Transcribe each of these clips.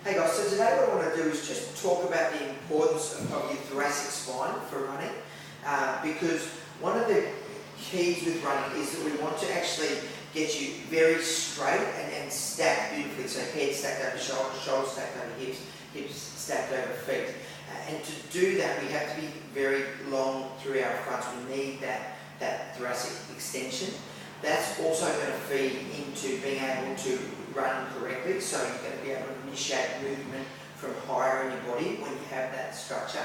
Hey guys, so today what I want to do is just talk about the importance of your thoracic spine for running, because one of the keys with running is that we want to actually get you very straight and stacked beautifully. So head stacked over shoulders, shoulders stacked over hips, hips stacked over feet. And to do that, we have to be very long through our fronts. We need that thoracic extension. That's also going to feed into being able to run correctly, so you're going to be able to initiate movement from higher in your body when you have that structure,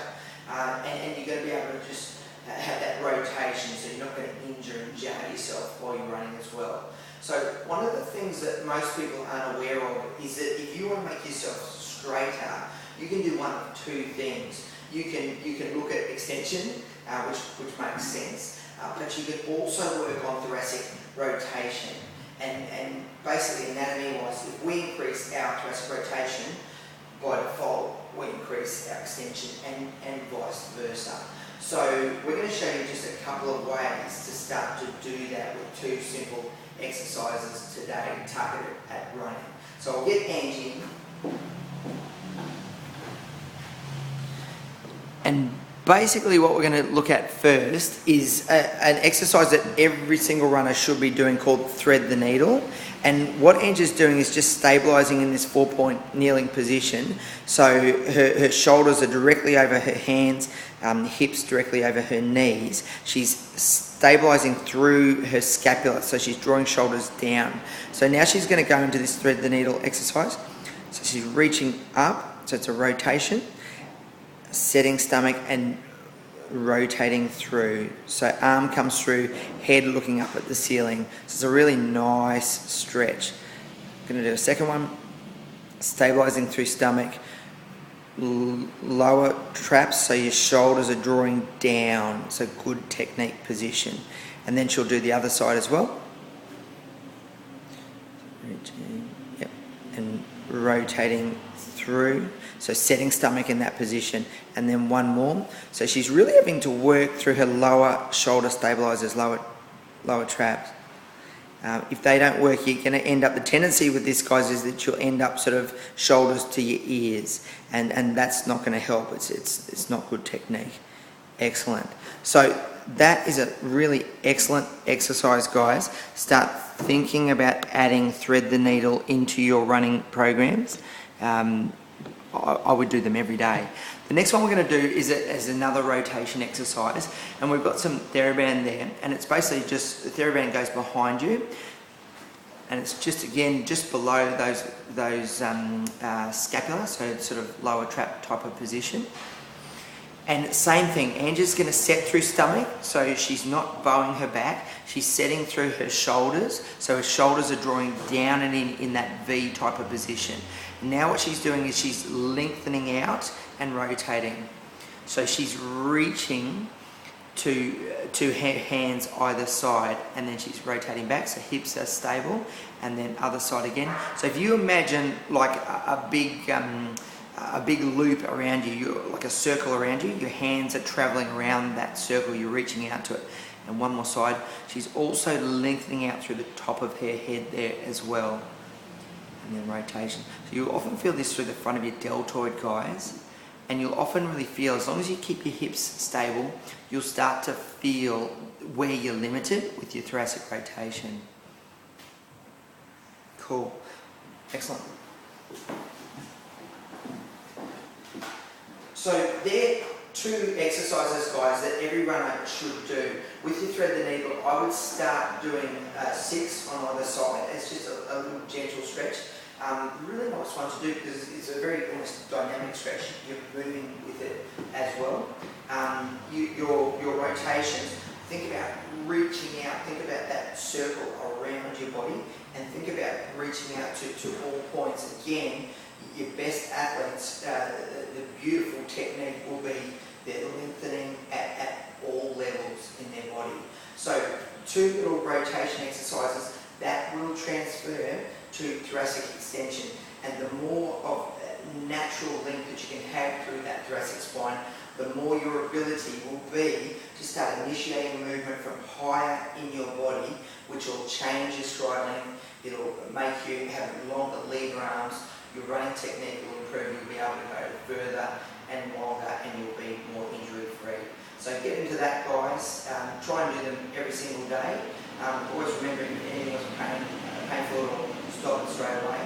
and you're going to be able to just have that rotation, so you're not going to injure and jar yourself while you're running as well. So one of the things that most people aren't aware of is that if you want to make yourself straighter, you can do one of two things. You can look at extension, which makes sense, but you can also work on thoracic rotation. And basically, anatomy-wise, if we increase our thoracic rotation, by default, we increase our extension and vice versa. So we're going to show you just a couple of ways to start to do that with two simple exercises today targeted at running. So I'll get Angie. And basically what we're going to look at first is an exercise that every single runner should be doing called thread the needle. And what Angie's doing is just stabilising in this 4-point kneeling position. So her shoulders are directly over her hands, hips directly over her knees. She's stabilising through her scapula, so she's drawing shoulders down. So now she's going to go into this thread the needle exercise. So she's reaching up, so it's a rotation, setting stomach and rotating through. So arm comes through, head looking up at the ceiling. So it's a really nice stretch. I'm going to do a second one, stabilizing through stomach, lower traps, so your shoulders are drawing down. So good technique position. And then she'll do the other side as well. Yep. And rotating through, so setting stomach in that position, and then one more. So she's really having to work through her lower shoulder stabilizers, lower traps. If they don't work, you're going to end up, the tendency with this, guys, is that you'll end up sort of shoulders to your ears, and that's not going to help. It's not good technique. Excellent. So that is a really excellent exercise, guys. Start thinking about adding thread the needle into your running programs. I would do them every day. The next one we're going to do is another rotation exercise, and we've got some TheraBand there, and it's basically just the TheraBand goes behind you, and it's just again just below those scapula, so it's sort of lower trap type of position. And same thing, Angie's going to set through stomach, so she's not bowing her back, she's setting through her shoulders, so her shoulders are drawing down and in that V type of position. Now what she's doing is she's lengthening out and rotating. So she's reaching to her hands either side, and then she's rotating back, so hips are stable, and then other side again. So if you imagine like a big loop around you, like a circle around you, your hands are traveling around that circle, you're reaching out to it. And one more side, she's also lengthening out through the top of her head there as well. And then rotation. So you'll often feel this through the front of your deltoid, guys, and you'll often really feel, as long as you keep your hips stable, you'll start to feel where you're limited with your thoracic rotation. Cool. Excellent. So there are two exercises, guys, that every runner should do. With your thread the needle, I would start doing 6 on either side. It's just a little gentle stretch. Really nice one to do because it's a very almost dynamic stretch. You're moving with it as well. Your rotations, think about reaching out, think about that circle around your body, and think about reaching out to all points. Again, your best athletes, the beautiful technique will be they're lengthening at all levels in their body. So 2 little rotation exercises that will transfer to thoracic extension, and the more of natural length that you can have through that thoracic spine, the more your ability will be to start initiating movement from higher in your body, which will change your stride length. It'll make you have longer lever arms, your running technique will improve, you'll be able to go further and longer, and you'll be more injury free. So get into that, guys. Try and do them every single day. Always remember, if anything was painful, stop it straight away.